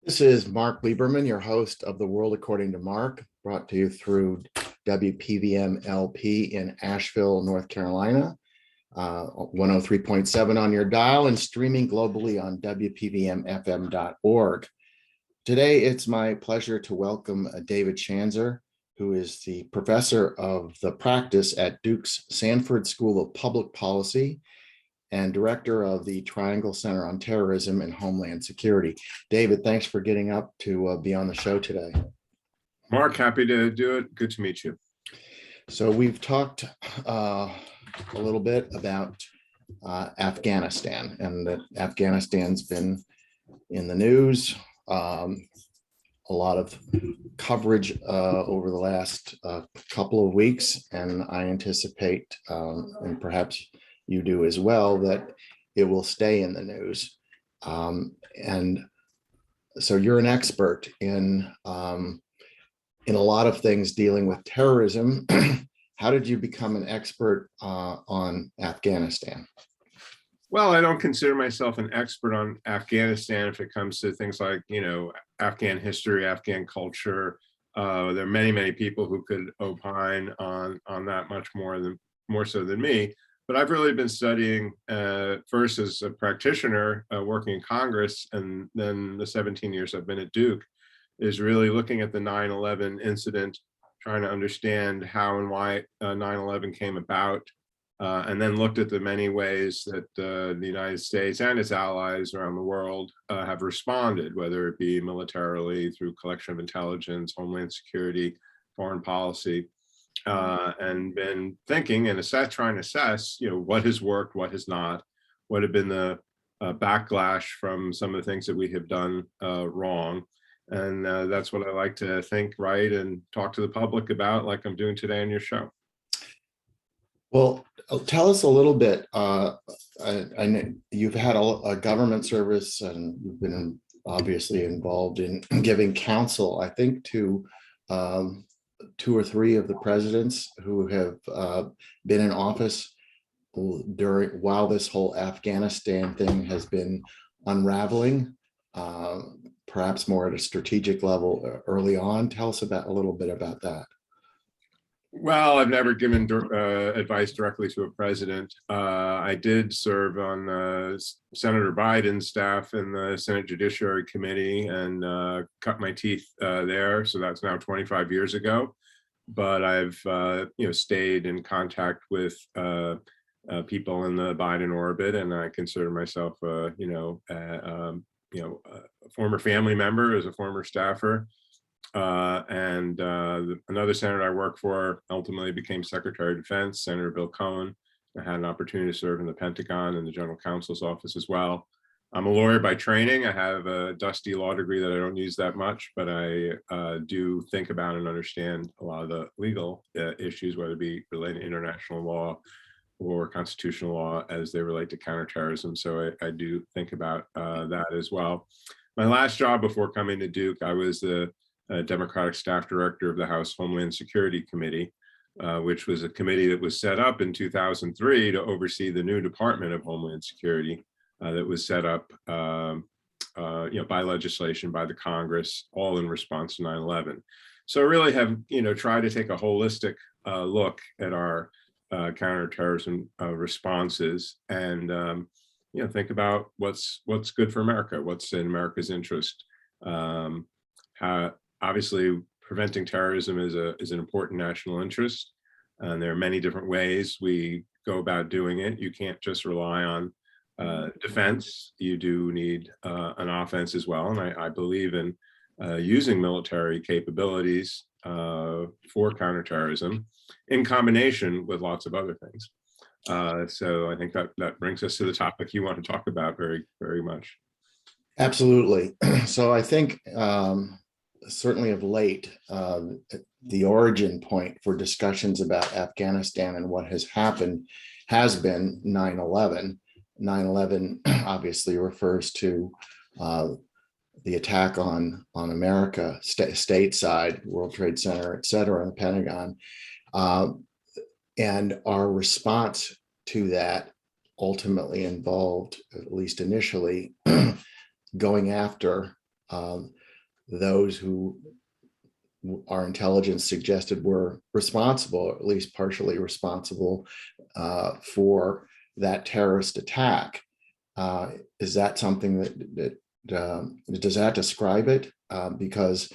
This is Mark Lieberman, your host of The World According to Mark, brought to you through WPVM LP in Asheville, North Carolina, 103.7 on your dial and streaming globally on WPVMFM.org. Today, it's my pleasure to welcome David Schanzer, who is the professor of the practice at Duke's Sanford School of Public Policy and director of the Triangle Center on Terrorism and Homeland Security. David, thanks for getting up to be on the show today. Mark, happy to do it. Good to meet you. So we've talked a little bit about Afghanistan, and that Afghanistan's been in the news. A lot of coverage over the last couple of weeks, and I anticipate, and perhaps you do as well, that it will stay in the news. And so you're an expert in a lot of things dealing with terrorism. How did you become an expert on Afghanistan? Well, I don't consider myself an expert on Afghanistan if it comes to things like, Afghan history, Afghan culture. There are many, many people who could opine on that much more so than me. But I've really been studying first as a practitioner working in Congress, and then the 17 years I've been at Duke is really looking at the 9/11 incident, trying to understand how and why 9/11 came about, and then looked at the many ways that the United States and its allies around the world have responded, whether it be militarily, through collection of intelligence, homeland security, foreign policy. And been thinking and trying to assess, what has worked, what has not, what have been the backlash from some of the things that we have done wrong. And that's what I like to think, write, and talk to the public about, like I'm doing today on your show. Well, tell us a little bit. I know you've had a government service, and you've been obviously involved in giving counsel, I think, to 2 or 3 of the presidents who have been in office while this whole Afghanistan thing has been unraveling, perhaps more at a strategic level early on. Tell us a little bit about that. Well, I've never given advice directly to a president. I did serve on Senator Biden's staff in the Senate Judiciary Committee and cut my teeth there. So that's now 25 years ago. But I've stayed in contact with people in the Biden orbit, and I consider myself a former family member, as a former staffer. And another senator I worked for ultimately became Secretary of Defense, Senator Bill Cohen. I had an opportunity to serve in the Pentagon and the General Counsel's office as well. I'm a lawyer by training. I have a dusty law degree that I don't use that much, but I do think about and understand a lot of the legal issues, whether it be related to international law or constitutional law as they relate to counterterrorism. So I do think about that as well. My last job before coming to Duke, I was the Democratic Staff Director of the House Homeland Security Committee, which was a committee that was set up in 2003 to oversee the new Department of Homeland Security that was set up by legislation by the Congress, all in response to 9/11. So I really have tried to take a holistic look at our counterterrorism responses, and think about what's good for America, what's in America's interest. How, obviously, preventing terrorism is an important national interest, and there are many different ways we go about doing it. You can't just rely on defense. You do need an offense as well, and I believe in using military capabilities for counterterrorism in combination with lots of other things. So I think that brings us to the topic you want to talk about very, very much. Absolutely. So I think certainly of late, the origin point for discussions about Afghanistan and what has happened has been 9/11. 9/11 obviously refers to the attack on America, stateside, World Trade Center, et cetera, and the Pentagon. And our response to that ultimately involved, at least initially, going after those who our intelligence suggested were responsible, or at least partially responsible, for that terrorist attack. Is that something does that describe it? Because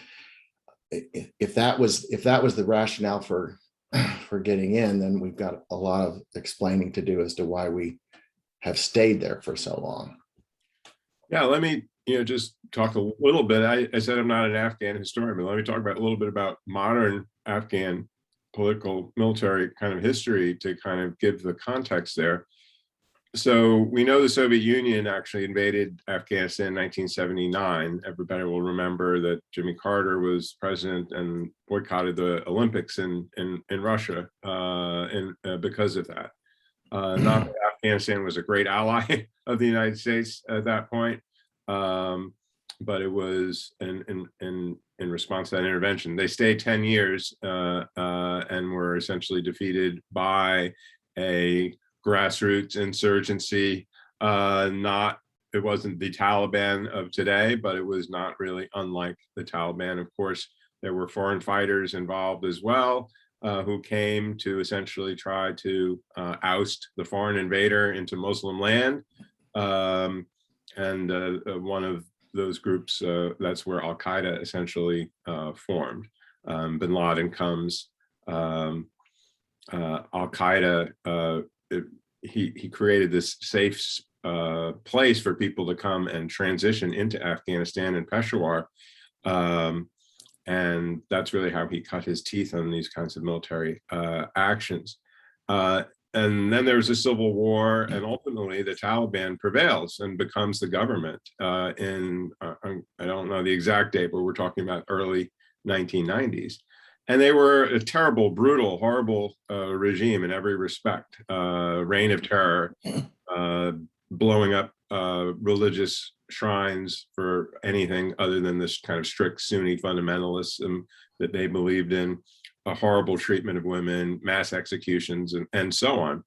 if that was the rationale for getting in, then we've got a lot of explaining to do as to why we have stayed there for so long. Yeah, let me just talk a little bit. I said I'm not an Afghan historian, but let me talk about a little bit about modern Afghan political military kind of history to kind of give the context there. So we know the Soviet Union actually invaded Afghanistan in 1979. Everybody will remember that Jimmy Carter was president and boycotted the Olympics in Russia because of that. Not that Afghanistan was a great ally of the United States at that point, but it was in response to that intervention. They stayed 10 years and were essentially defeated by a grassroots insurgency. It wasn't the Taliban of today, but it was not really unlike the Taliban. Of course, there were foreign fighters involved as well, who came to essentially try to oust the foreign invader into Muslim land. And one of those groups, that's where Al Qaeda essentially formed. Bin Laden comes. Al Qaeda, he created this safe place for people to come and transition into Afghanistan and Peshawar. And that's really how he cut his teeth on these kinds of military actions. And then there's a civil war, and ultimately the Taliban prevails and becomes the government I don't know the exact date, but we're talking about early 1990s. And they were a terrible, brutal, horrible regime in every respect. Reign of terror, blowing up religious shrines for anything other than this kind of strict Sunni fundamentalism that they believed in, a horrible treatment of women, mass executions, and so on.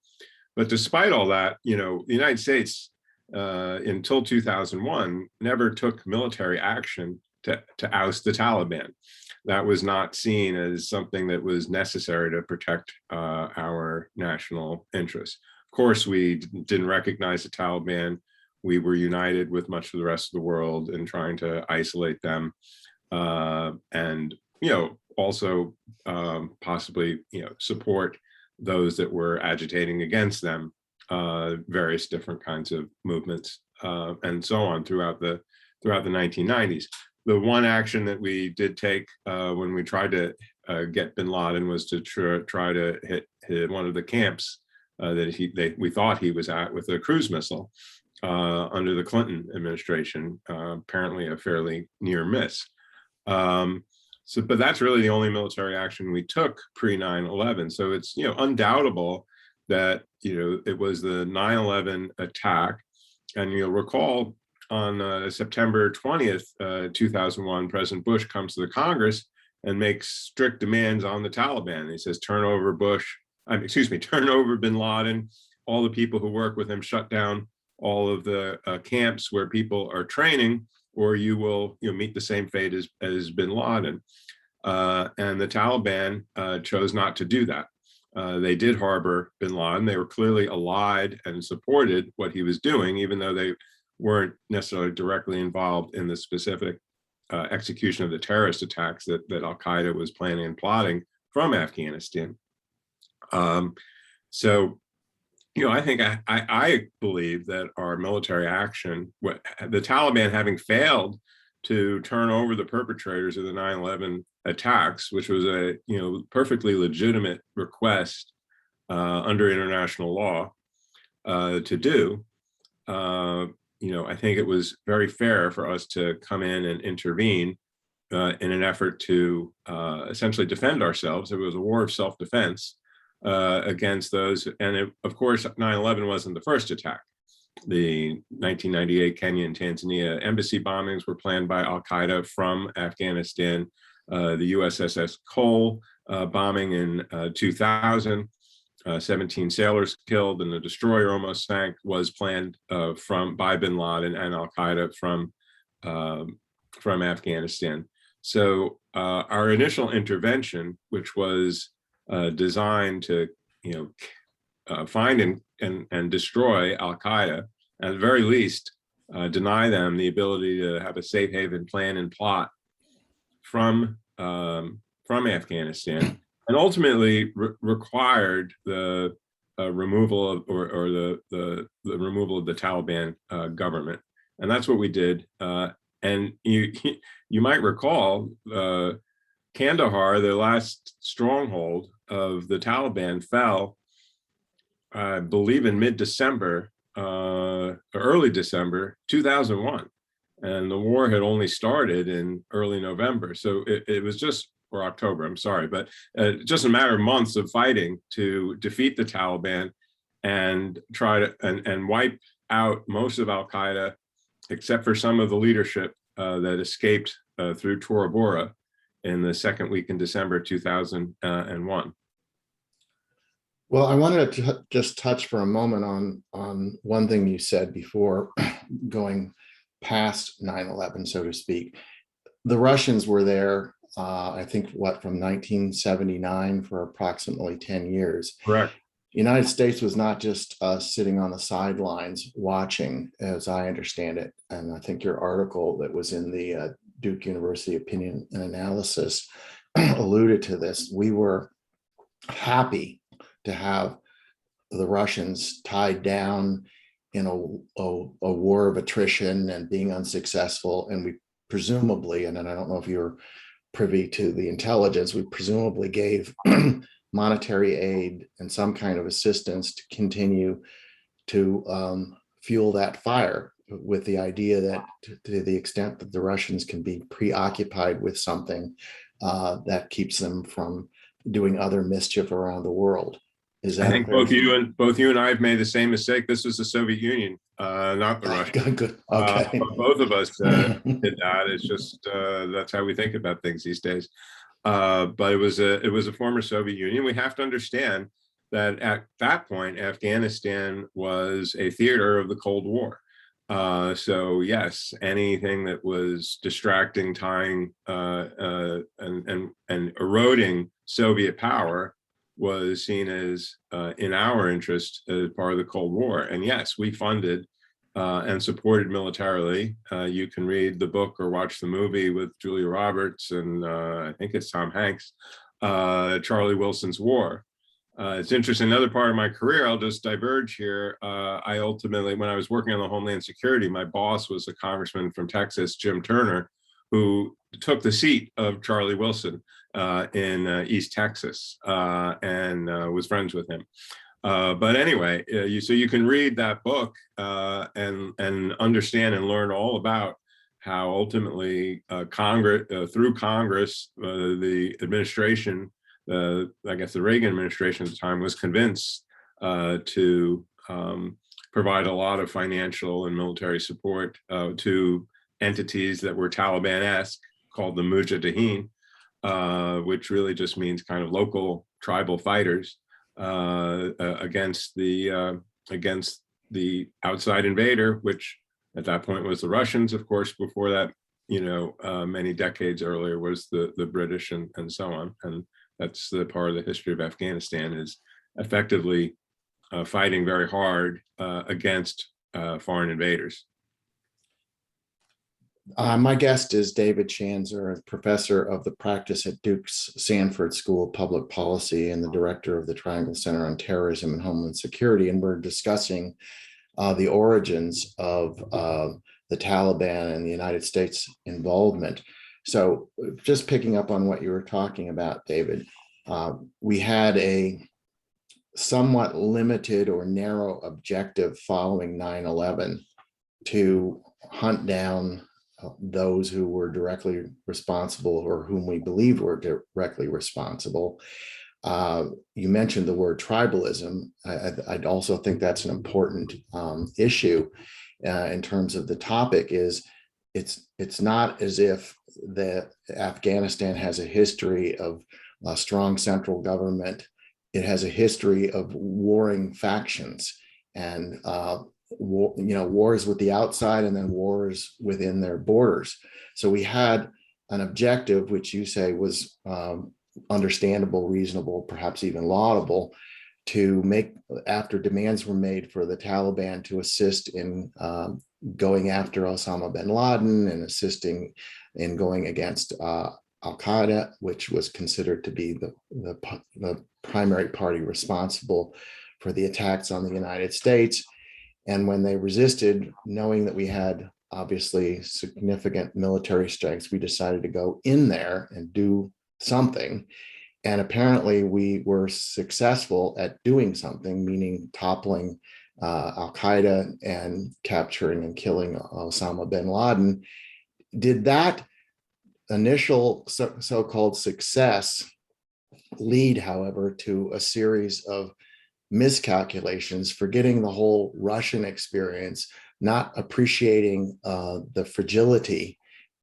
But despite all that, the United States, until 2001, never took military action to oust the Taliban. That was not seen as something that was necessary to protect our national interests. Of course, we didn't recognize the Taliban. We were united with much of the rest of the world in trying to isolate them, and also possibly support those that were agitating against them, various different kinds of movements, and so on throughout the 1990s. The one action that we did take when we tried to get Bin Laden was to try to hit one of the camps that we thought he was at with a cruise missile under the Clinton administration. Apparently a fairly near miss. But that's really the only military action we took pre 9/11. So it's undoubtable that it was the 9/11 attack, and you'll recall on September 20th, 2001, President Bush comes to the Congress and makes strict demands on the Taliban. He says, turn over Bin Laden, all the people who work with him, shut down all of the camps where people are training, or you will meet the same fate as Bin Laden. And the Taliban chose not to do that. They did harbor Bin Laden. They were clearly allied and supported what he was doing, even though they weren't necessarily directly involved in the specific execution of the terrorist attacks that Al Qaeda was planning and plotting from Afghanistan. So, I think I believe that our military action, the Taliban having failed to turn over the perpetrators of the 9/11 attacks, which was a perfectly legitimate request under international law to do. I think it was very fair for us to come in and intervene in an effort to essentially defend ourselves. It was a war of self-defense against those. And of course, 9/11 wasn't the first attack. The 1998 Kenya and Tanzania embassy bombings were planned by Al Qaeda from Afghanistan. The USS Cole bombing in 2000. 17 sailors killed and the destroyer almost sank, was planned by Bin Laden and Al Qaeda from Afghanistan. So our initial intervention, which was designed to, find and destroy Al Qaeda, at the very least, deny them the ability to have a safe haven plan and plot from Afghanistan, and ultimately required the removal of or the removal of the Taliban government, and that's what we did. And you might recall Kandahar, the last stronghold of the Taliban, fell, I believe, in mid-December, early December 2001. And the war had only started in early November. So it was just, or October, I'm sorry, but just a matter of months of fighting to defeat the Taliban and try to and wipe out most of Al Qaeda, except for some of the leadership that escaped through Tora Bora in the second week in December 2001. Well, I wanted to just touch for a moment on one thing you said before going past 9/11, so to speak. The Russians were there, I think, from 1979 for approximately 10 years. Correct. The United States was not just sitting on the sidelines watching, as I understand it. And I think your article that was in the Duke University Opinion and Analysis alluded to this. We were happy to have the Russians tied down in a war of attrition and being unsuccessful. And we presumably, and I don't know if you're privy to the intelligence, we presumably gave monetary aid and some kind of assistance to continue to fuel that fire, with the idea that to the extent that the Russians can be preoccupied with something, that keeps them from doing other mischief around the world. Is that I think both you and I have made the same mistake. This was the Soviet Union, not the Russians. Good. Okay. Both of us did that. It's just that's how we think about things these days. But it was a former Soviet Union. We have to understand that at that point, Afghanistan was a theater of the Cold War. So yes, anything that was distracting, tying, and eroding Soviet power was seen as in our interest as part of the Cold War. And yes, we funded and supported militarily. You can read the book or watch the movie with Julia Roberts and I think it's Tom Hanks, Charlie Wilson's War. It's interesting, another part of my career, I'll just diverge here. I ultimately, when I was working on the Homeland Security, my boss was a congressman from Texas, Jim Turner, who took the seat of Charlie Wilson in East Texas and was friends with him. But anyway, so you can read that book and understand and learn all about how ultimately Congress, through Congress, the administration, I guess the Reagan administration at the time, was convinced to provide a lot of financial and military support to entities that were Taliban-esque, called the Mujahideen, which really just means kind of local tribal fighters against the outside invader, which at that point was the Russians. Of course, before that, many decades earlier was the British and so on. And that's the part of the history of Afghanistan, is effectively fighting very hard against foreign invaders. My guest is David Schanzer, professor of the practice at Duke's Sanford School of Public Policy and the director of the Triangle Center on Terrorism and Homeland Security. And we're discussing the origins of the Taliban and the United States involvement. So just picking up on what you were talking about, David, we had a somewhat limited or narrow objective following 9/11 to hunt down those who were directly responsible or whom we believe were directly responsible. You mentioned the word tribalism. I'd also think that's an important issue in terms of the topic. Is it's not as if Afghanistan has a history of a strong central government. It has a history of warring factions and wars with the outside and then wars within their borders. So we had an objective, which you say was understandable, reasonable, perhaps even laudable, to make, after demands were made for the Taliban to assist in going after Osama bin Laden and assisting in going against Al-Qaeda, which was considered to be the primary party responsible for the attacks on the United States. And when they resisted, knowing that we had obviously significant military strengths, we decided to go in there and do something. And apparently we were successful at doing something, meaning toppling Al-Qaeda and capturing and killing Osama bin Laden. Did that initial so-called success lead, however, to a series of miscalculations, forgetting the whole Russian experience, not appreciating the fragility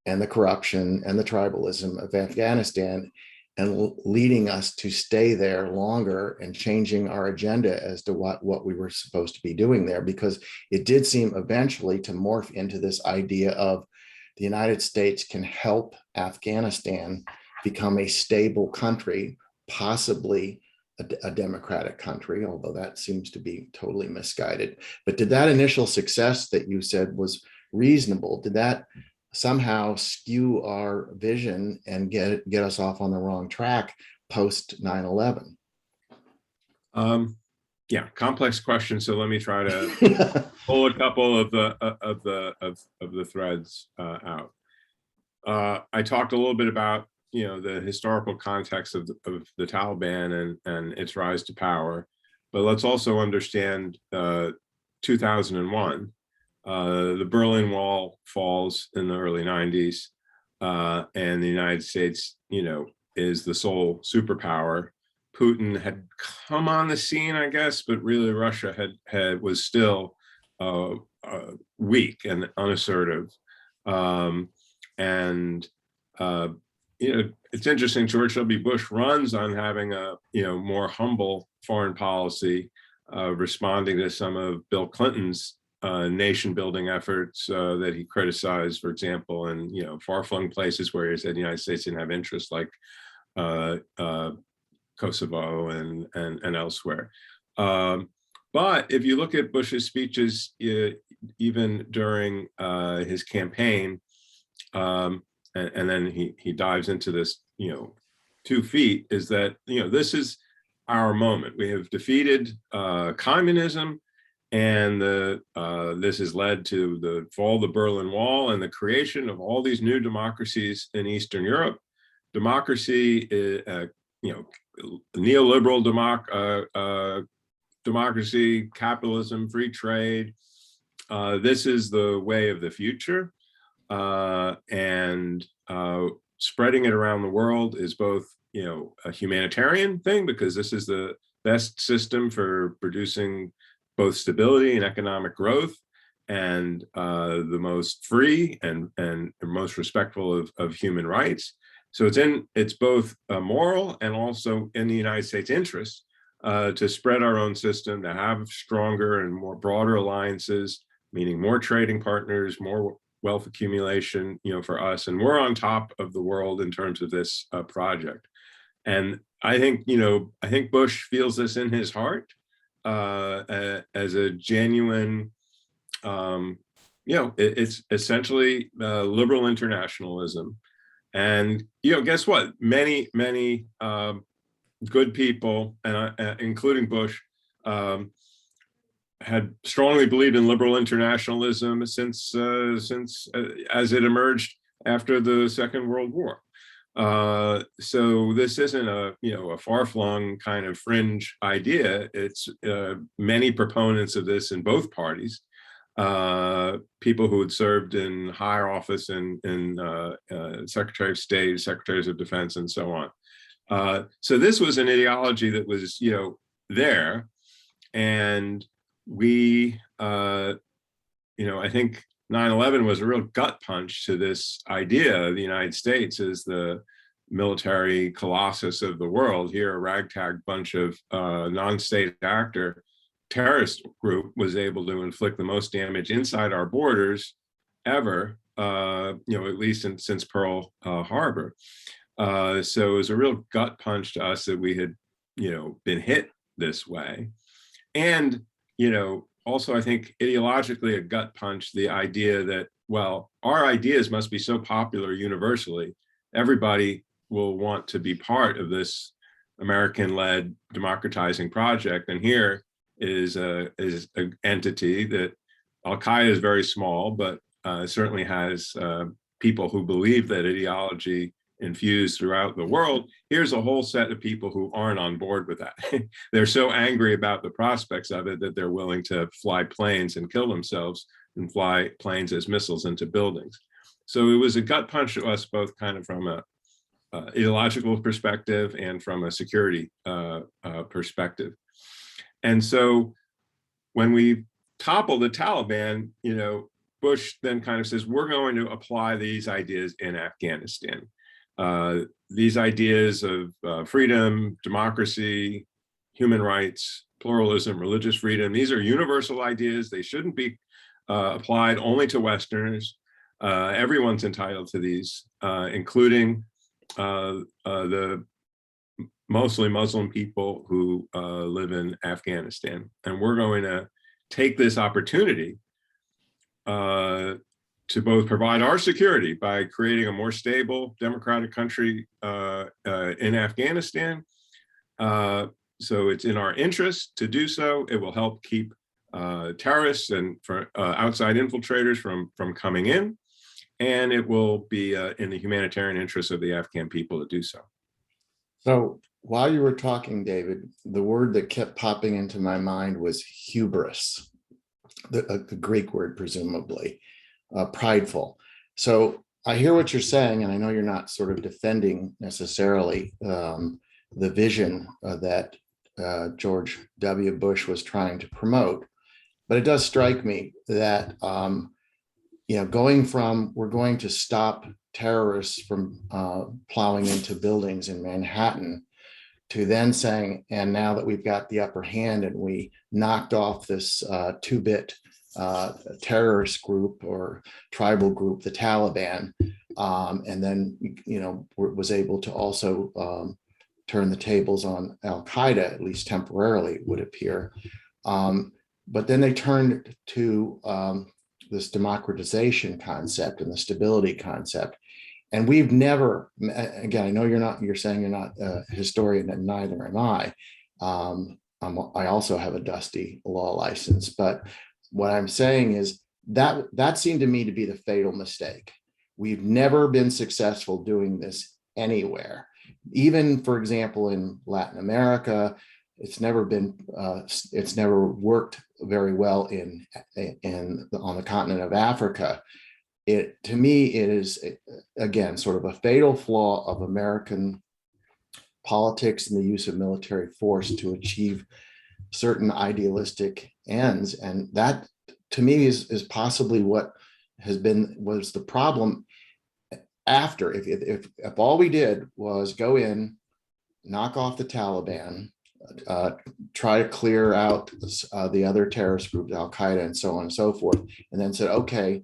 and the corruption and the tribalism of Afghanistan, and leading us to stay there longer and changing our agenda as to what we were supposed to be doing there? Because it did seem eventually to morph into this idea of the United States can help Afghanistan become a stable country, possibly a democratic country, although that seems to be totally misguided. But did that initial success that you said was reasonable, did that somehow skew our vision and get us off on the wrong track post 9/11? Yeah, complex question. So let me try to pull a couple of the threads out. I talked a little bit about the historical context of the Taliban and its rise to power, but let's also understand 2001. The Berlin Wall falls in the early 90s, and the United States, is the sole superpower. Putin had come on the scene, I guess, but really Russia was still weak and unassertive. It's interesting. George W. Bush runs on having a more humble foreign policy, responding to some of Bill Clinton's nation-building efforts that he criticized, for example, in far-flung places where he said the United States didn't have interests, like Kosovo and elsewhere. But if you look at Bush's speeches, even during his campaign, and then he dives into this 2 feet, is that this is our moment. We have defeated communism, and this has led to the fall of the Berlin Wall and the creation of all these new democracies in Eastern Europe. Democracy, neoliberal democracy, capitalism, free trade. This is the way of the future. And spreading it around the world is both, a humanitarian thing, because this is the best system for producing both stability and economic growth, and the most free and most respectful of human rights. So it's both moral and also in the United States' interest to spread our own system, to have stronger and more broader alliances, meaning more trading partners, more wealth accumulation, for us. And we're on top of the world in terms of this project. And I think Bush feels this in his heart as a genuine, it's essentially liberal internationalism. And, guess what? Many good people, and including Bush, had strongly believed in liberal internationalism since as it emerged after the Second World War. So this isn't a far-flung kind of fringe idea. It's many proponents of this in both parties, people who had served in higher office in Secretary of State, Secretaries of Defense, and so on. So this was an ideology that was there, and we I think 9/11 was a real gut punch to this idea of the United States as the military colossus of the world. Here, a ragtag bunch of non-state actor terrorist group was able to inflict the most damage inside our borders ever at least since Pearl Harbor. So it was a real gut punch to us that we had, been hit this way. And, also I think ideologically a gut punch, the idea that, well, our ideas must be so popular universally, everybody will want to be part of this American-led democratizing project. And here is an entity that Al-Qaeda is very small, but certainly has people who believe that ideology infused throughout the world. Here's a whole set of people who aren't on board with that. They're so angry about the prospects of it that they're willing to fly planes and kill themselves and fly planes as missiles into buildings. So it was a gut punch to us, both kind of from a ideological perspective and from a security perspective. And so when we topple the Taliban, Bush then kind of says, we're going to apply these ideas in Afghanistan. These ideas of freedom, democracy, human rights, pluralism, religious freedom, these are universal ideas. They shouldn't be applied only to Westerners. Everyone's entitled to these, including the mostly Muslim people who live in Afghanistan. And we're going to take this opportunity to both provide our security by creating a more stable democratic country in Afghanistan. So it's in our interest to do so. It will help keep terrorists and outside infiltrators from coming in. And it will be in the humanitarian interest of the Afghan people to do so. So while you were talking, David, the word that kept popping into my mind was hubris, the Greek word, presumably, prideful. So I hear what you're saying, and I know you're not sort of defending necessarily the vision that George W. Bush was trying to promote, but it does strike me that going from we're going to stop terrorists from plowing into buildings in Manhattan to then saying, and now that we've got the upper hand and we knocked off this two-bit terrorist group or tribal group, the Taliban, and then was able to also turn the tables on Al-Qaeda, at least temporarily, it would appear. But then they turned to this democratization concept and the stability concept. And we've never, again, I know you're saying you're not a historian, and neither am I. I also have a dusty law license, but what I'm saying is that seemed to me to be the fatal mistake. We've never been successful doing this anywhere. Even, for example, in Latin America, it's never worked very well on the continent of Africa. To me, it is, again, sort of a fatal flaw of American politics and the use of military force to achieve certain idealistic ends. And that, to me, is possibly what was the problem after. If all we did was go in, knock off the Taliban, try to clear out the other terrorist groups, Al-Qaeda and so on and so forth, and then said, okay,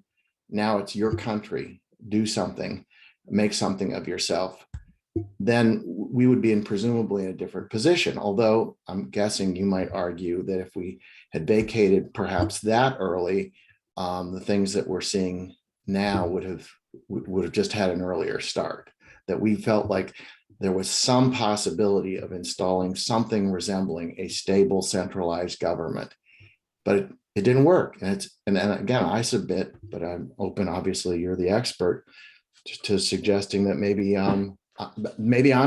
now it's your country, do something, make something of yourself, then we would be presumably in a different position. Although I'm guessing you might argue that if we had vacated perhaps that early, the things that we're seeing now would have just had an earlier start, that we felt like there was some possibility of installing something resembling a stable centralized government, but it didn't work. And again, I submit, but I'm open, obviously you're the expert, to suggesting that maybe I'm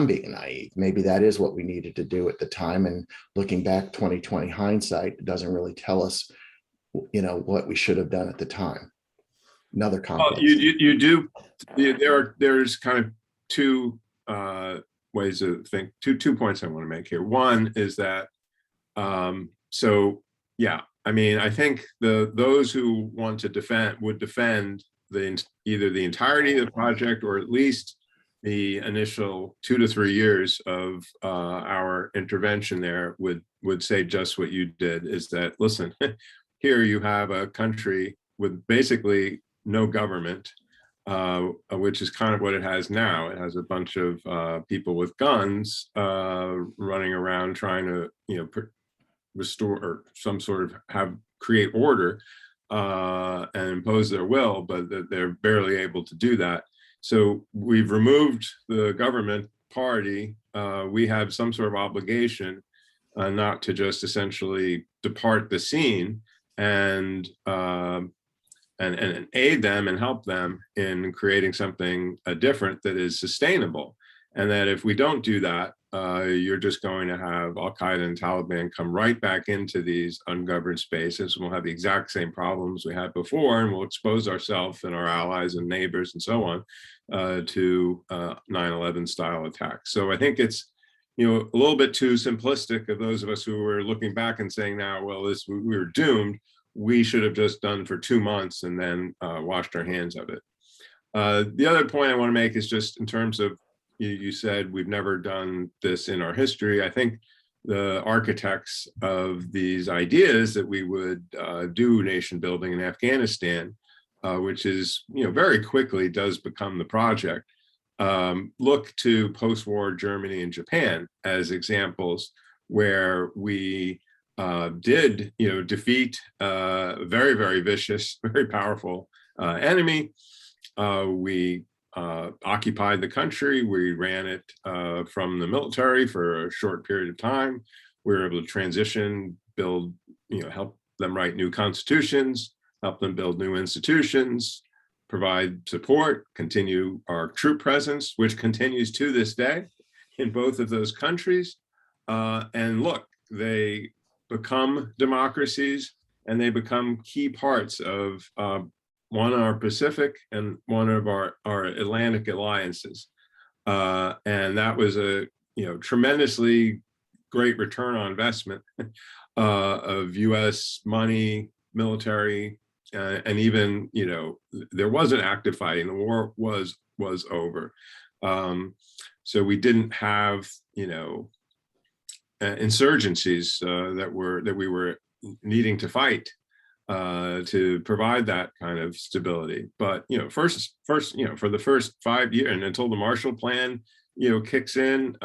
being naive. Maybe that is what we needed to do at the time. And looking back, 2020 hindsight, it doesn't really tell us, what we should have done at the time. Another complex. Well, you do. There's kind of two ways to think. Two points I want to make here. One is that, I think those who want to would defend either the entirety of the project or at least the initial 2 to 3 years of our intervention there would say just what you did, is that, listen, here you have a country with basically no government, which is kind of what it has now. It has a bunch of people with guns running around trying to, restore or some sort of create order and impose their will, but they're barely able to do that. So we've removed the government party. We have some sort of obligation not to just essentially depart the scene and aid them and help them in creating something different that is sustainable. And that if we don't do that, you're just going to have Al-Qaeda and Taliban come right back into these ungoverned spaces. We'll have the exact same problems we had before, and we'll expose ourselves and our allies and neighbors and so on to 9/11 style attacks. So I think it's, a little bit too simplistic of those of us who were looking back and saying now, well, we were doomed. We should have just done for 2 months and then washed our hands of it. The other point I want to make is just in terms of, you said we've never done this in our history. I think the architects of these ideas that we would do nation building in Afghanistan, which is, very quickly does become the project, look to post-war Germany and Japan as examples where we did, defeat a very, very vicious, very powerful enemy. We occupied the country. We ran it from the military for a short period of time. We were able to transition, build, help them write new constitutions, help them build new institutions, provide support, continue our troop presence, which continues to this day in both of those countries. And look, they become democracies and they become key parts of one our Pacific and one of our Atlantic alliances. And that was a tremendously great return on investment of US money, military, and even, there wasn't active fighting. The war was over. So we didn't have, insurgencies that we were needing to fight to provide that kind of stability. But first, for the first 5 years and until the Marshall Plan, kicks in,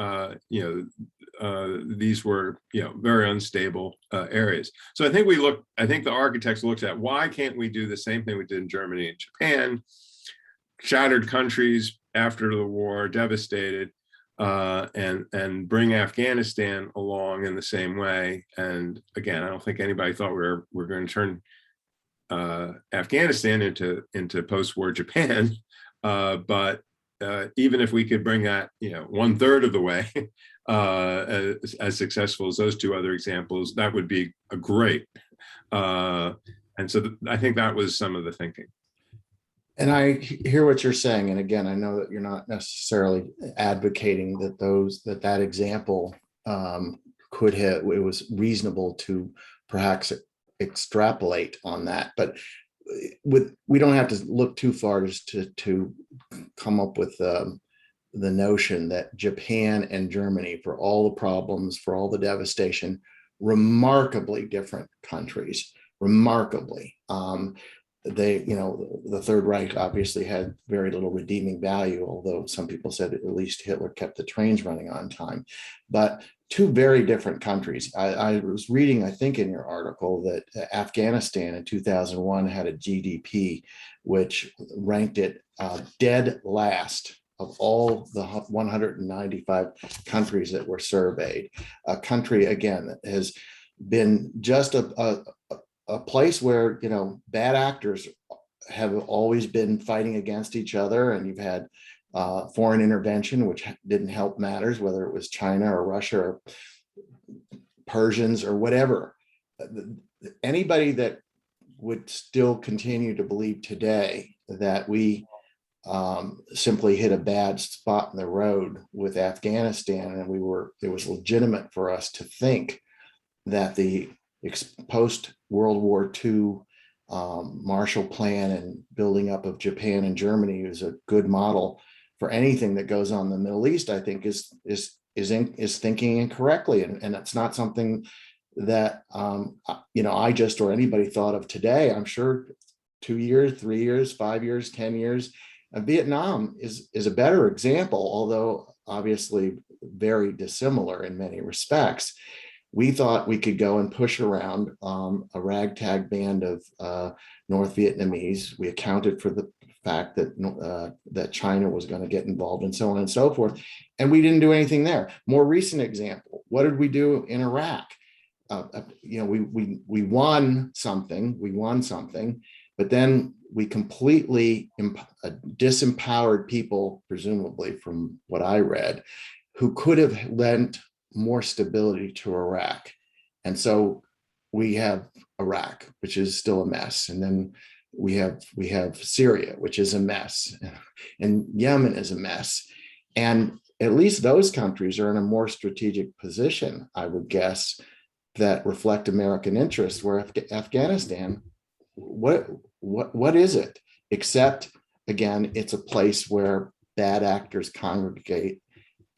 these were very unstable areas. So I think the architects looked at, why can't we do the same thing we did in Germany and Japan? Shattered countries after the war, devastated, and bring Afghanistan along in the same way. And again, I don't think anybody thought we're going to turn Afghanistan into post-war Japan, but even if we could bring that 1/3 of the way as successful as those two other examples, that would be a great. And so I think that was some of the thinking. And I hear what you're saying. And again, I know that you're not necessarily advocating that that example it was reasonable to perhaps extrapolate on that. But we don't have to look too far just to come up with the notion that Japan and Germany, for all the problems, for all the devastation, remarkably different countries, remarkably. The Third Reich obviously had very little redeeming value, although some people said at least Hitler kept the trains running on time. But two very different countries. I was reading, I think in your article, that Afghanistan in 2001 had a GDP which ranked it dead last of all the 195 countries that were surveyed. A country, again, that has been just a place where bad actors have always been fighting against each other, and you've had foreign intervention, which didn't help matters, whether it was China or Russia or Persians or whatever. Anybody that would still continue to believe today that we simply hit a bad spot in the road with Afghanistan, and it was legitimate for us to think that the post-World War II Marshall Plan and building up of Japan and Germany is a good model for anything that goes on in the Middle East, I think is thinking incorrectly. And it's not something that, I or anybody thought of today. I'm sure 2 years, 3 years, 5 years, 10 years, Vietnam is a better example, although obviously very dissimilar in many respects. We thought we could go and push around a ragtag band of North Vietnamese. We accounted for the fact that that China was going to get involved and so on and so forth, and we didn't do anything there. More recent example: what did we do in Iraq? We won something. We won something, but then we completely disempowered people, presumably from what I read, who could have lent more stability to Iraq. And so we have Iraq, which is still a mess. And then we have Syria, which is a mess. And Yemen is a mess. And at least those countries are in a more strategic position, I would guess, that reflect American interests, where Afghanistan, what is it? Except, again, it's a place where bad actors congregate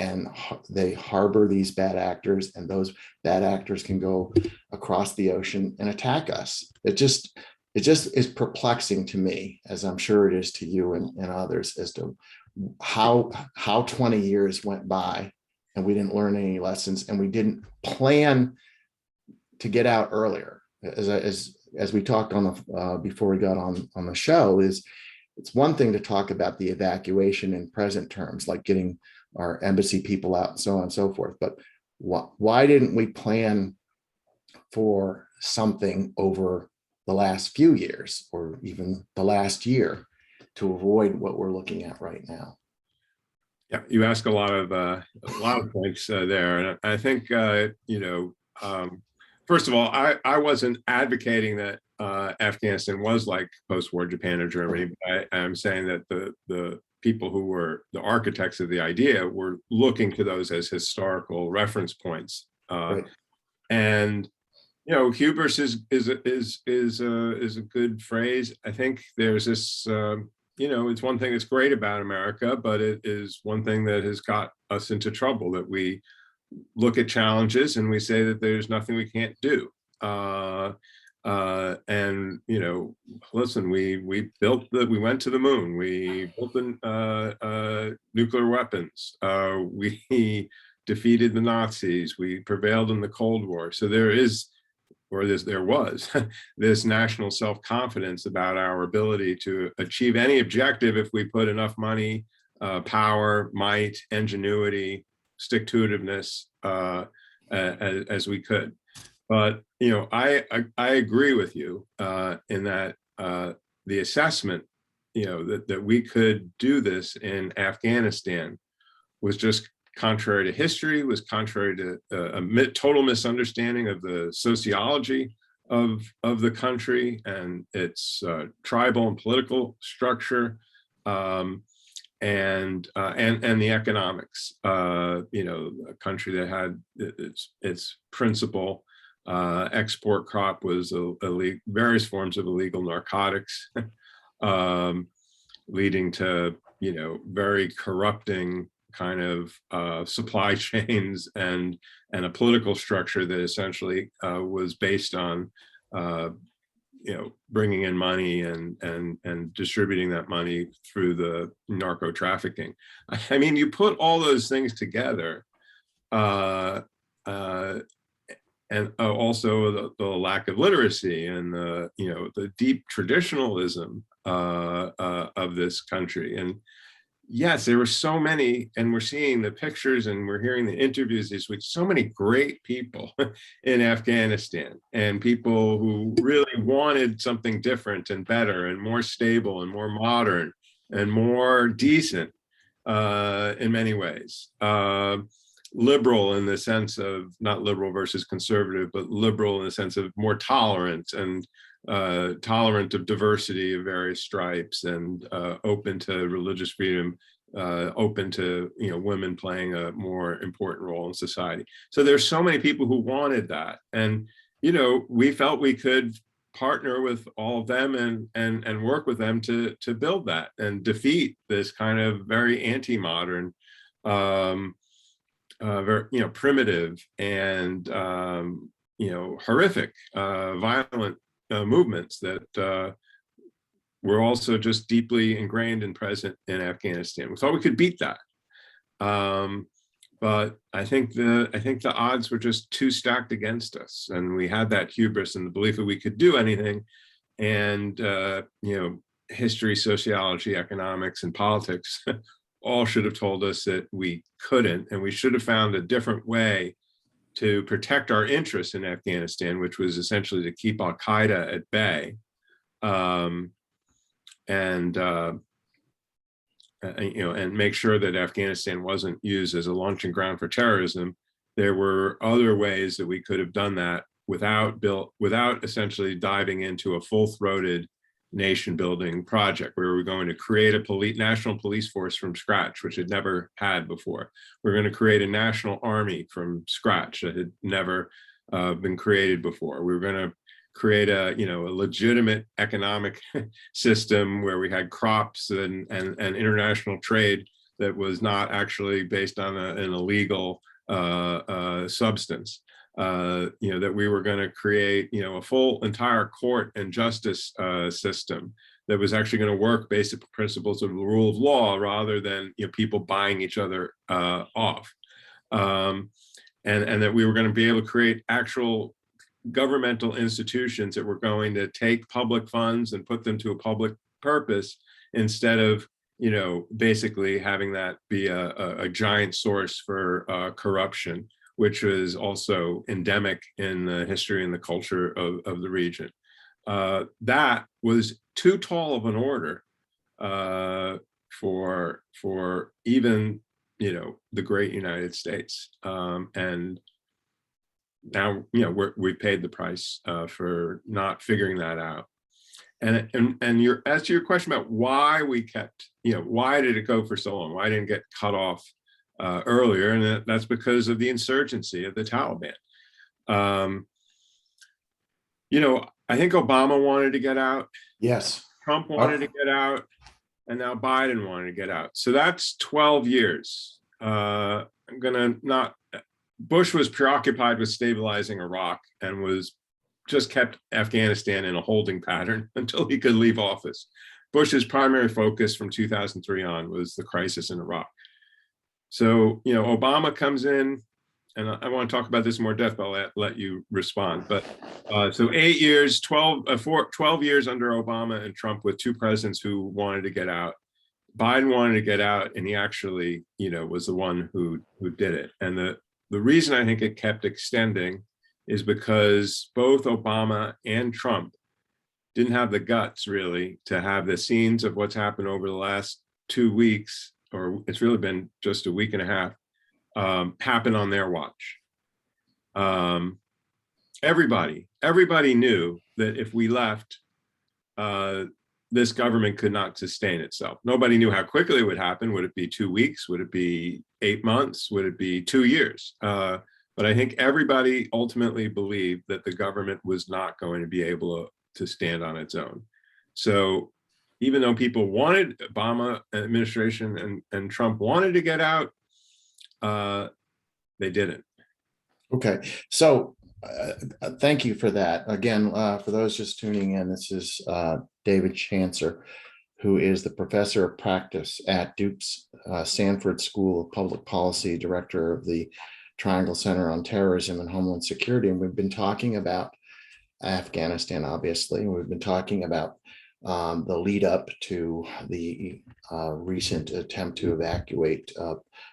and they harbor these bad actors, and those bad actors can go across the ocean and attack us. It just is perplexing to me, as I'm sure it is to you and others, as to how 20 years went by and we didn't learn any lessons, and we didn't plan to get out earlier. As we talked on the before we got on the show, is it's one thing to talk about the evacuation in present terms, like getting our embassy people out and so on and so forth. But why didn't we plan for something over the last few years, or even the last year, to avoid what we're looking at right now? Yeah, you ask a lot of points there, and I think first of all, I wasn't advocating that Afghanistan was like post-war Japan or Germany. I'm saying that the people who were the architects of the idea were looking to those as historical reference points. Right. And hubris is a good phrase. I think there's this. It's one thing that's great about America, but it is one thing that has got us into trouble, that we look at challenges and we say that there's nothing we can't do. And listen, we went to the moon, we built the nuclear weapons, we defeated the Nazis, we prevailed in the Cold War. So there was this national self-confidence about our ability to achieve any objective if we put enough money, power, might, ingenuity, stick-to-itiveness as we could. But I agree with you in that the assessment that we could do this in Afghanistan was just contrary to history, was contrary to a total misunderstanding of the sociology of the country and its tribal and political structure. And the economics, a country that had its principal export crop was various forms of illegal narcotics, leading to very corrupting kind of supply chains and a political structure that essentially was based on bringing in money and distributing that money through the narco trafficking. I mean, you put all those things together, and also the lack of literacy and the deep traditionalism of this country. And yes, there were so many, and we're seeing the pictures and we're hearing the interviews this week, so many great people in Afghanistan, and people who really wanted something different and better and more stable and more modern and more decent in many ways. Liberal in the sense of, not liberal versus conservative, but liberal in the sense of more tolerant and tolerant of diversity of various stripes, and open to religious freedom, open to women playing a more important role in society. So there's so many people who wanted that, and we felt we could partner with all of them and work with them to build that and defeat this kind of very anti-modern, very primitive and horrific, violent movements that were also just deeply ingrained and present in Afghanistan. We thought we could beat that. But I think the odds were just too stacked against us, and we had that hubris and the belief that we could do anything. And history, sociology, economics, and politics all should have told us that we couldn't, and we should have found a different way to protect our interests in Afghanistan, which was essentially to keep Al Qaeda at bay, and make sure that Afghanistan wasn't used as a launching ground for terrorism. There were other ways that we could have done that without essentially diving into a full-throated nation-building project where we're going to create a national police force from scratch, which had never had before. We're going to create a national army from scratch that had never been created before. We were going to create a legitimate economic system where we had crops and international trade that was not actually based on an illegal substance. That we were going to create, a full entire court and justice system that was actually going to work based on principles of the rule of law rather than people buying each other off, and that we were going to be able to create actual governmental institutions that were going to take public funds and put them to a public purpose instead of basically having that be a giant source for corruption, which was also endemic in the history and the culture of the region. That was too tall of an order for even the great United States, and now we paid the price for not figuring that out. And as to your question about why we kept, why did it go for so long? Why didn't it get cut off earlier? And that's because of the insurgency of the Taliban. I think Obama wanted to get out. Yes. Trump wanted to get out, and now Biden wanted to get out. So that's 12 years. Bush was preoccupied with stabilizing Iraq and was just kept Afghanistan in a holding pattern until he could leave office. Bush's primary focus from 2003 on was the crisis in Iraq. So, Obama comes in, and I want to talk about this in more depth, but I'll let you respond. But so 8 years, 12 years under Obama and Trump with two presidents who wanted to get out. Biden wanted to get out, and he actually, was the one who did it. And the reason I think it kept extending is because both Obama and Trump didn't have the guts really to have the scenes of what's happened over the last 2 weeks, or it's really been just a week and a half, happen on their watch. Everybody knew that if we left, this government could not sustain itself. Nobody knew how quickly it would happen. Would it be 2 weeks? Would it be 8 months? Would it be 2 years? But I think everybody ultimately believed that the government was not going to be able to stand on its own. So even though people wanted, Obama administration and Trump wanted to get out, they didn't. Okay, so thank you for that. Again, for those just tuning in, this is David Schanzer, who is the professor of practice at Duke's Sanford School of Public Policy, director of the Triangle Center on Terrorism and Homeland Security. And we've been talking about Afghanistan, obviously. We've been talking about the lead up to the recent attempt to evacuate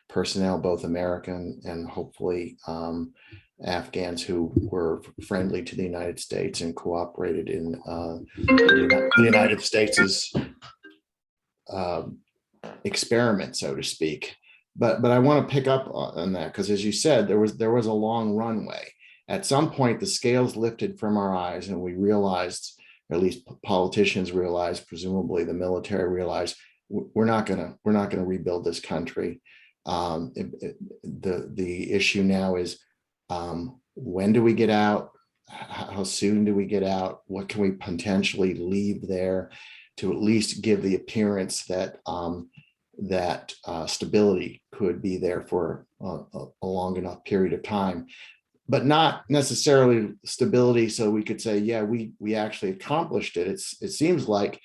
personnel, both American and hopefully Afghans who were friendly to the United States and cooperated in the United States' experiment, so to speak. But I want to pick up on that because, as you said, there was a long runway. At some point, the scales lifted from our eyes, and we realized, or at least politicians realized, presumably the military realized, we're not going to rebuild this country. The issue now is, when do we get out? How soon do we get out? What can we potentially leave there to at least give the appearance that stability could be there for a long enough period of time, but not necessarily stability so we could say, yeah, we actually accomplished it. It seems like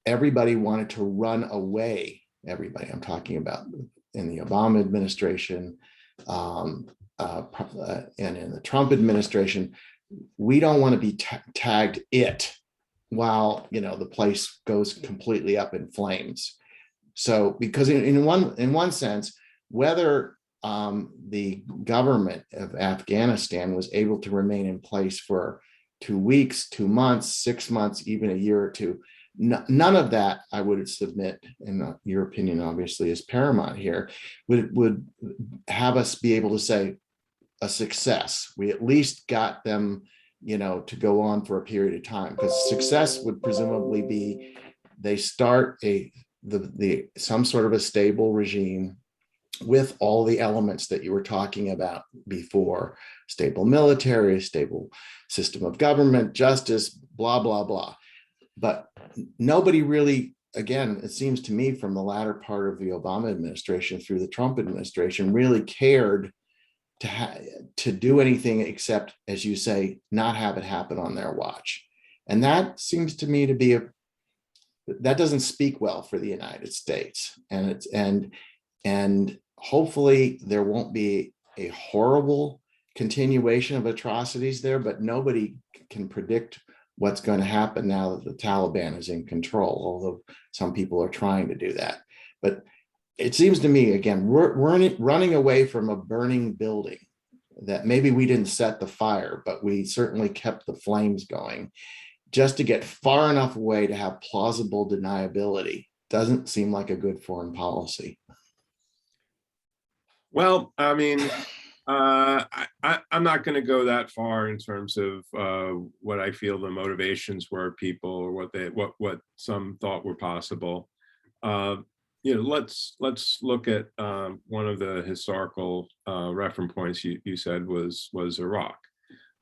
everybody wanted to run away. Everybody, I'm talking about in the Obama administration and in the Trump administration, we don't want to be tagged it while, you know, the place goes completely up in flames. So, because in one sense, whether the government of Afghanistan was able to remain in place for 2 weeks, 2 months, 6 months, even a year or two, none of that, I would submit, in your opinion, obviously, is paramount here, would have us be able to say a success. We at least got them, you know, to go on for a period of time, because success would presumably be they start some sort of a stable regime with all the elements that you were talking about before: stable military, stable system of government, justice, blah, blah, blah. But nobody really, again, it seems to me from the latter part of the Obama administration through the Trump administration, really cared to do anything except, as you say, not have it happen on their watch. And that seems to me to be that doesn't speak well for the United States. And hopefully there won't be a horrible continuation of atrocities there, but nobody can predict what's going to happen now that the Taliban is in control, although some people are trying to do that. But it seems to me, again, we're running away from a burning building that maybe we didn't set the fire, but we certainly kept the flames going, just to get far enough away to have plausible deniability. Doesn't seem like a good foreign policy. Well, I mean, I'm not going to go that far in terms of what I feel the motivations were of people, or what some thought were possible. You know, let's look at one of the historical reference points you said was Iraq.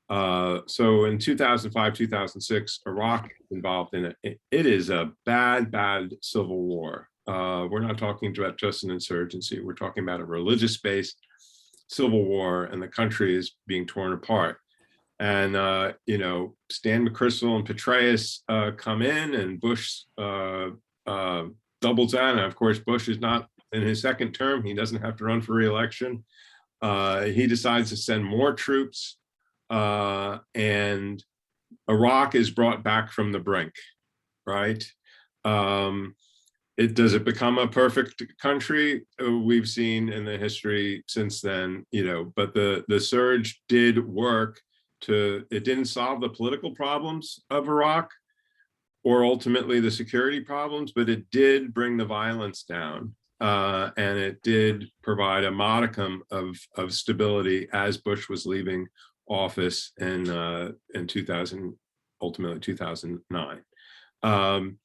So in 2005, 2006, Iraq involved in it is a bad civil war. We're not talking about just an insurgency. We're talking about a religious-based civil war, and the country is being torn apart. And you know, Stan McChrystal and Petraeus come in, and Bush doubles down. And of course, Bush is not in his second term. He doesn't have to run for re-election. He decides to send more troops, and Iraq is brought back from the brink, right? Does it become a perfect country? We've seen in the history since then, you know, but the surge did work it didn't solve the political problems of Iraq or ultimately the security problems, but it did bring the violence down. And it did provide a modicum of stability as Bush was leaving office in 2000, ultimately 2009.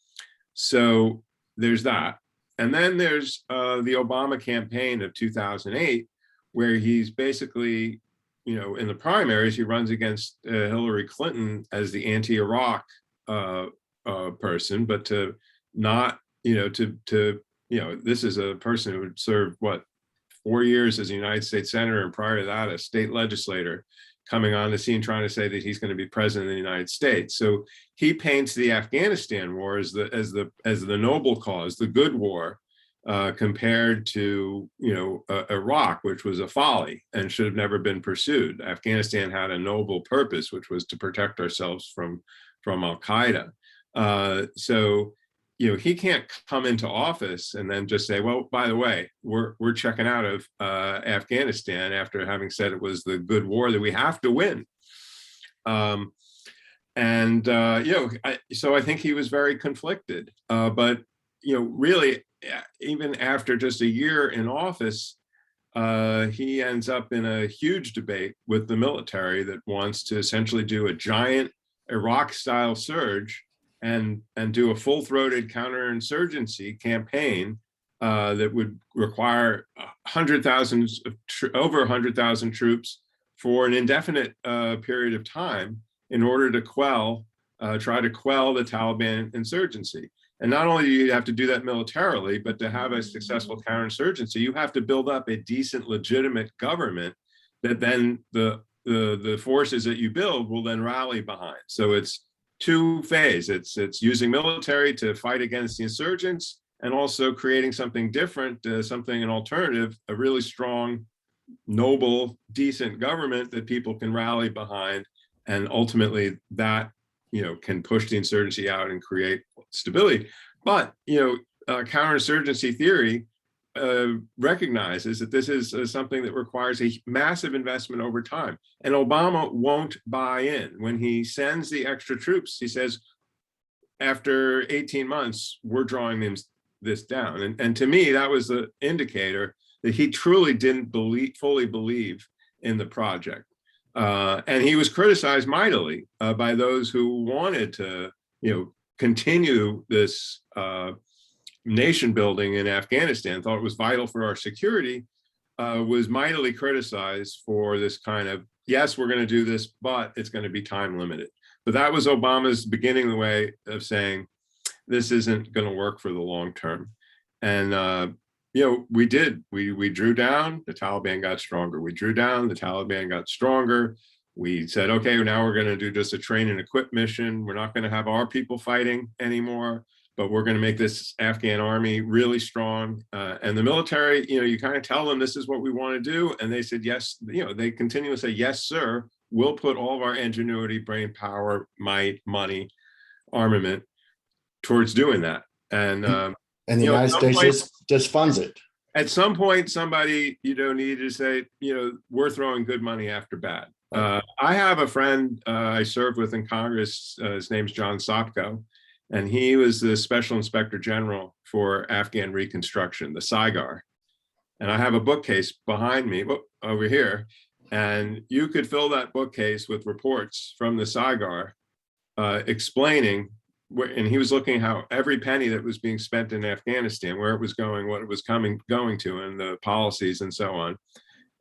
So there's that. And then there's the Obama campaign of 2008, where he's basically, you know, in the primaries, he runs against Hillary Clinton as the anti-Iraq person, but to not, you know, you know, this is a person who had served, what, 4 years as a United States Senator, and prior to that, a state legislator, coming on the scene trying to say that he's going to be president of the United States. So he paints the Afghanistan war as the noble cause, the good war, compared to, you know, Iraq, which was a folly and should have never been pursued. Afghanistan had a noble purpose, which was to protect ourselves from Al-Qaeda. So, you know, he can't come into office and then just say, well, by the way, we're checking out of Afghanistan, after having said it was the good war that we have to win. You know, so I think he was very conflicted. But, you know, really, even after just a year in office, he ends up in a huge debate with the military that wants to essentially do a giant Iraq-style surge and do a full-throated counterinsurgency campaign that would require over 100,000 troops for an indefinite period of time in order to try to quell the Taliban insurgency. And not only do you have to do that militarily, but to have a successful counterinsurgency, you have to build up a decent, legitimate government that then the forces that you build will then rally behind. So it's two-phase. It's using military to fight against the insurgents, and also creating something different, an alternative, a really strong, noble, decent government that people can rally behind, and ultimately that can push the insurgency out and create stability. But counterinsurgency theory recognizes that this is something that requires a massive investment over time, and Obama won't buy in. When he sends the extra troops, he says, after 18 months, we're drawing this down. And to me, that was the indicator that he truly didn't fully believe in the project. And he was criticized mightily by those who wanted to, continue this nation building in Afghanistan, thought it was vital for our security, was mightily criticized for this kind of, yes, we're going to do this, but it's going to be time limited. But that was Obama's beginning the way of saying, this isn't going to work for the long term. And, we did. We drew down, the Taliban got stronger. We drew down, the Taliban got stronger. We said, okay, now we're going to do just a train and equip mission. We're not going to have our people fighting anymore, but we're going to make this Afghan army really strong. And the military, you kind of tell them this is what we want to do. And they said, yes, they continue to say, yes, sir, we'll put all of our ingenuity, brain power, might, money, armament towards doing that. And the United States just funds it. At some point, somebody, needed to say, we're throwing good money after bad. I have a friend I served with in Congress. His name's John Sopko, and he was the Special Inspector General for Afghan Reconstruction, the SIGAR. And I have a bookcase behind me over here, and you could fill that bookcase with reports from the SIGAR explaining, and he was looking how every penny that was being spent in Afghanistan, where it was going, what it was going to, and the policies and so on.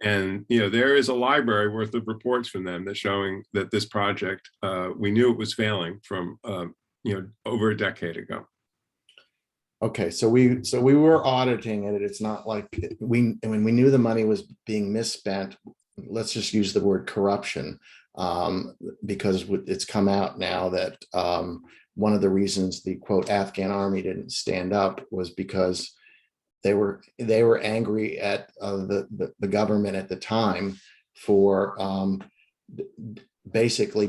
And there is a library worth of reports from them that showing that this project, we knew it was failing from over a decade ago. Okay, so we were auditing it. It's not like when we knew the money was being misspent. Let's just use the word corruption, because it's come out now that one of the reasons the quote Afghan army didn't stand up was because they were angry at the government at the time for basically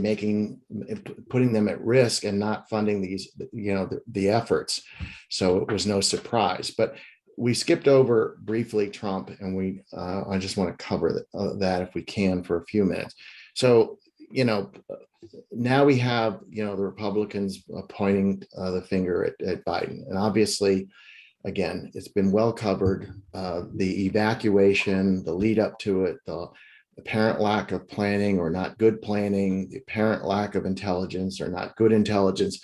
putting them at risk and not funding these the efforts. So it was no surprise. But we skipped over briefly Trump, and I just want to cover that if we can for a few minutes. So now we have the Republicans pointing the finger at Biden, and obviously, again, it's been well covered. The evacuation, the lead up to it, the apparent lack of planning or not good planning, the apparent lack of intelligence or not good intelligence,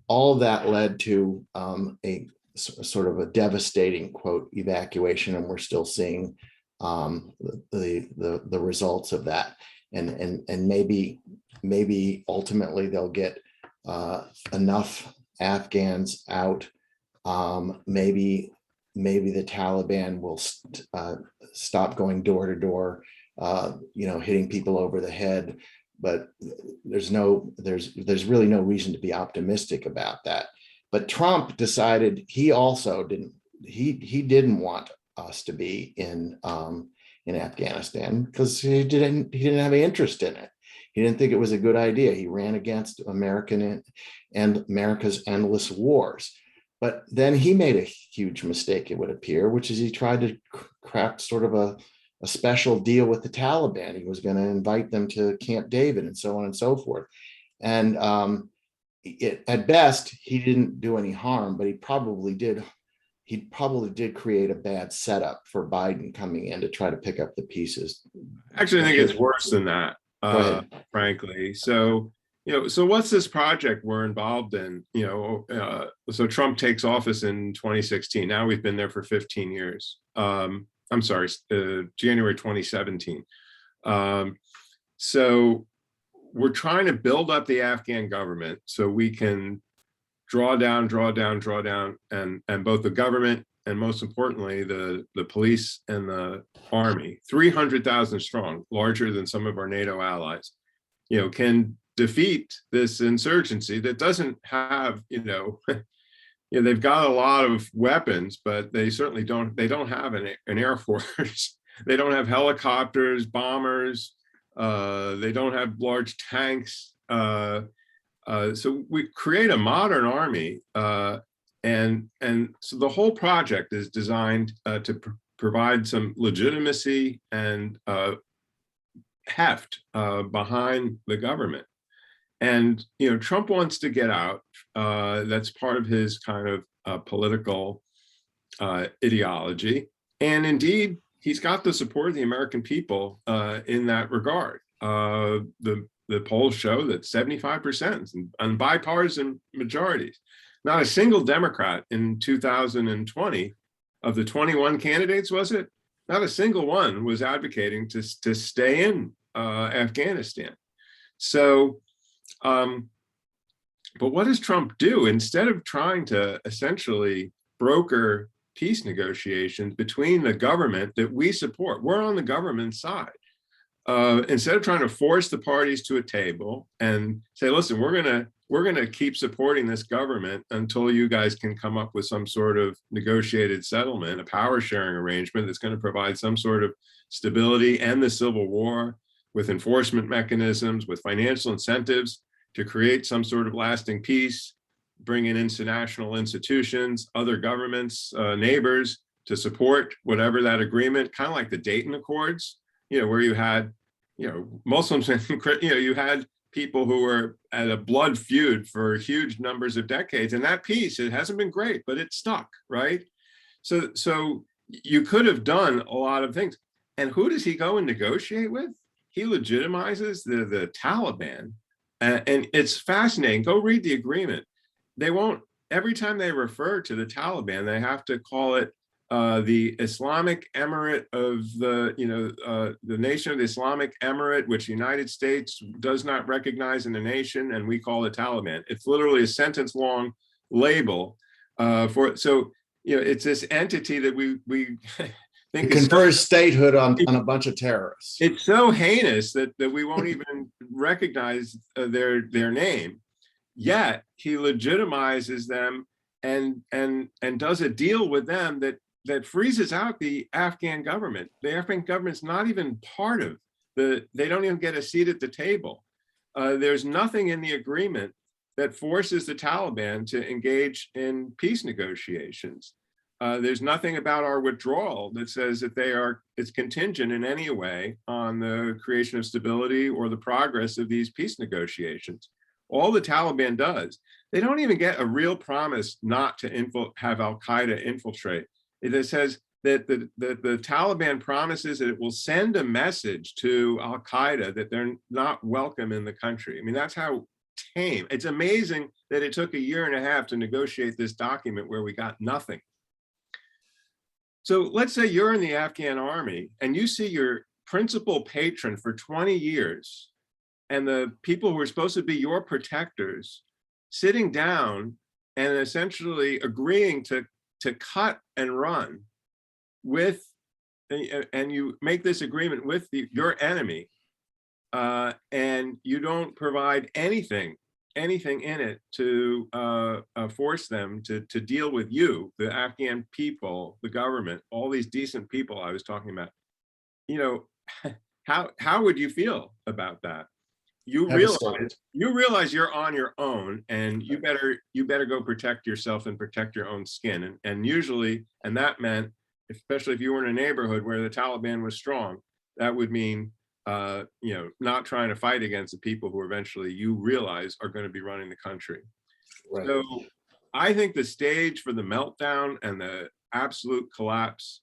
all of that led to a sort of a devastating quote evacuation, and we're still seeing the results of that. And maybe ultimately they'll get enough Afghans out. Maybe the Taliban will stop going door to door, hitting people over the head. But there's really no reason to be optimistic about that. But Trump decided he also didn't want us to be in Afghanistan because he didn't have any interest in it. He didn't think it was a good idea. He ran against America's endless wars. But then he made a huge mistake, it would appear, which is he tried to craft sort of a special deal with the Taliban. He was going to invite them to Camp David and so on and so forth. And at best, he didn't do any harm, but he probably did create a bad setup for Biden coming in to try to pick up the pieces. Actually, I think it's worse than that, frankly. So what's this project we're involved in? So Trump takes office in 2016. Now we've been there for 15 years. I'm sorry, January 2017. So we're trying to build up the Afghan government so we can draw down, and both the government and most importantly, the police and the army, 300,000 strong, larger than some of our NATO allies, can defeat this insurgency that doesn't have, they've got a lot of weapons, but they certainly don't have an air force. They don't have helicopters, bombers. They don't have large tanks. So we create a modern army, and so the whole project is designed to provide some legitimacy and heft behind the government. And Trump wants to get out. That's part of his kind of political ideology, and indeed, he's got the support of the American people in that regard. The polls show that 75% and bipartisan majorities. Not a single Democrat in 2020 of the 21 candidates, was it? Not a single one was advocating to stay in Afghanistan. So, but what does Trump do? Instead of trying to essentially broker peace negotiations between the government that we support, we're on the government side. Instead of trying to force the parties to a table and say, listen, we're gonna keep supporting this government until you guys can come up with some sort of negotiated settlement, a power sharing arrangement that's going to provide some sort of stability, end the civil war with enforcement mechanisms, with financial incentives to create some sort of lasting peace, bring in international institutions, other governments, neighbors to support whatever that agreement, kind of like the Dayton Accords, where you had, Muslims, you had people who were at a blood feud for huge numbers of decades. And that peace, it hasn't been great, but it stuck, right? So you could have done a lot of things. And who does he go and negotiate with? He legitimizes the Taliban. And it's fascinating. Go read the agreement. They won't, every time they refer to the Taliban, they have to call it the Islamic Emirate of the nation of the Islamic Emirate, which the United States does not recognize in a nation, and we call the Taliban. It's literally a sentence-long label it's this entity that we think confers statehood on a bunch of terrorists. It's so heinous that we won't even recognize their name. Yet he legitimizes them and does a deal with them that freezes out the Afghan government. The Afghan government's not even part of they don't even get a seat at the table. There's nothing in the agreement that forces the Taliban to engage in peace negotiations. There's nothing about our withdrawal that says that it's contingent in any way on the creation of stability or the progress of these peace negotiations. All the Taliban does, they don't even get a real promise not to have Al-Qaeda infiltrate. It says that the Taliban promises that it will send a message to Al-Qaeda that they're not welcome in the country. I mean, that's how tame. It's amazing that it took a year and a half to negotiate this document where we got nothing. So let's say you're in the Afghan army and you see your principal patron for 20 years and the people who are supposed to be your protectors sitting down and essentially agreeing to cut and run with, and you make this agreement with your enemy, and you don't provide anything in it to force them to deal with you, the Afghan people, the government, all these decent people I was talking about. How would you feel about that? You realize you're on your own, and you better go protect yourself and protect your own skin. And usually, and that meant, especially if you were in a neighborhood where the Taliban was strong, that would mean not trying to fight against the people who eventually you realize are going to be running the country. Right. So I think the stage for the meltdown and the absolute collapse,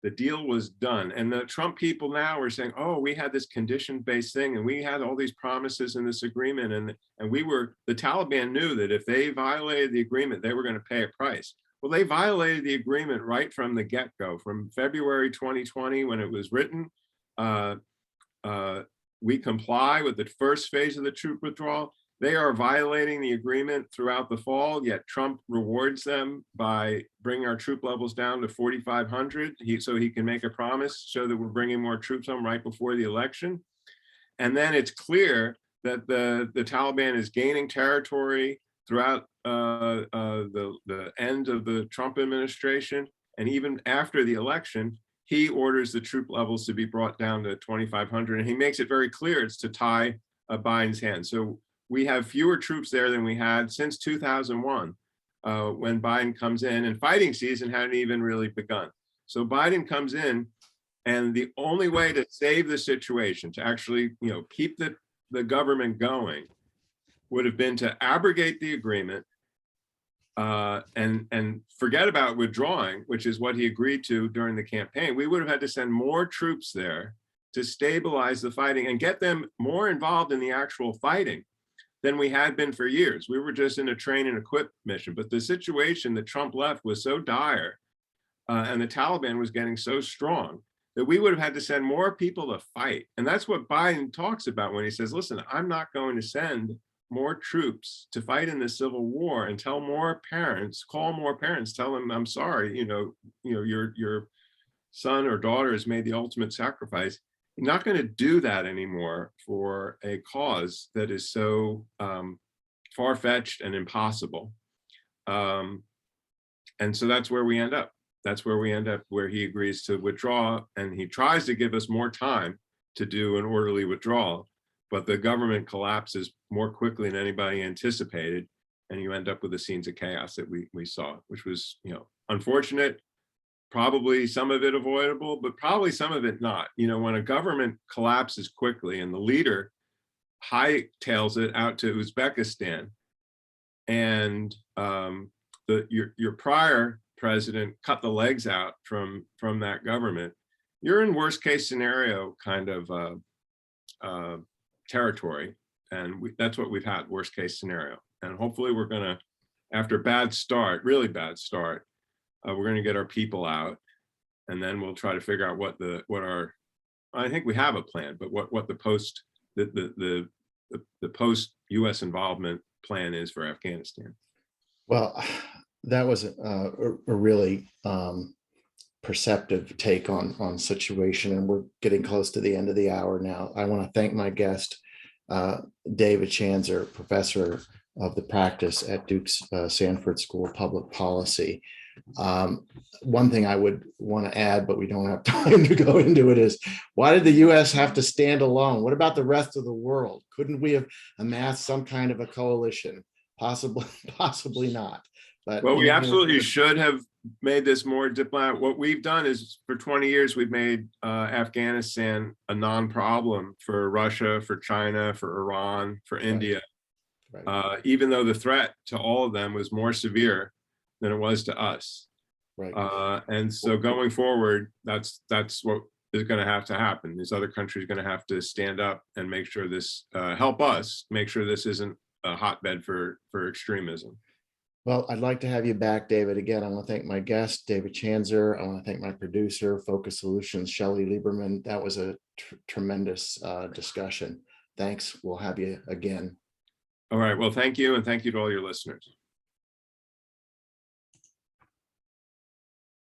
the deal was done. And the Trump people now are saying, oh, we had this condition-based thing and we had all these promises in this agreement. And the Taliban knew that if they violated the agreement, they were going to pay a price. Well, they violated the agreement right from the get-go, from February 2020 when it was written. We comply with the first phase of the troop withdrawal. They are violating the agreement throughout the fall, yet Trump rewards them by bringing our troop levels down to 4,500 so he can make a promise, show that we're bringing more troops home right before the election. And then it's clear that the Taliban is gaining territory throughout the end of the Trump administration, and even after the election, he orders the troop levels to be brought down to 2,500, and he makes it very clear it's to tie Biden's hands. So we have fewer troops there than we had since 2001, when Biden comes in, and fighting season hadn't even really begun. So Biden comes in, and the only way to save the situation, to actually, keep the government going, would have been to abrogate the agreement and forget about withdrawing, which is what he agreed to during the campaign. We would have had to send more troops there to stabilize the fighting and get them more involved in the actual fighting than we had been for years. We were just in a train and equip mission. But the situation that Trump left was so dire, and the Taliban was getting so strong, that we would have had to send more people to fight. And that's what Biden talks about when he says, listen, I'm not going to send more troops to fight in this civil war, and tell more parents, call more parents, tell them, I'm sorry, your son or daughter has made the ultimate sacrifice. You're not going to do that anymore for a cause that is so far-fetched and impossible. And so that's where we end up. That's where we end up, where he agrees to withdraw, and he tries to give us more time to do an orderly withdrawal, but the government collapses more quickly than anybody anticipated, and you end up with the scenes of chaos that we saw, which was, unfortunate, probably some of it avoidable, but probably some of it not. When a government collapses quickly and the leader hightails it out to Uzbekistan, and your prior president cut the legs out from that government, you're in worst case scenario kind of territory. And that's what we've had, worst case scenario. And hopefully we're gonna, after really bad start, we're gonna get our people out, and then we'll try to figure out I think we have a plan, but what the post US involvement plan is for Afghanistan. Well, that was a really perceptive take on situation, and we're getting close to the end of the hour now. I want to thank my guest, David Schanzer, professor of the practice at Duke's Sanford School of Public Policy. One thing I would want to add, but we don't have time to go into it, is why did the US have to stand alone? What about the rest of the world? Couldn't we have amassed some kind of a coalition? Possibly not. But well, we absolutely should have made this more diplomatic. What we've done is, for 20 years, we've made Afghanistan a non-problem for Russia, for China, for Iran, for India, right. Even though the threat to all of them was more severe than it was to us. Right. And so going forward, that's what is going to have to happen. These other countries are going to have to stand up and make sure this, help us make sure this isn't a hotbed for extremism. Well, I'd like to have you back, David. Again, I want to thank my guest, David Schanzer. I want to thank my producer, Focus Solutions, Shelley Lieberman. That was a tremendous discussion. Thanks. We'll have you again. All right. Well, thank you. And thank you to all your listeners.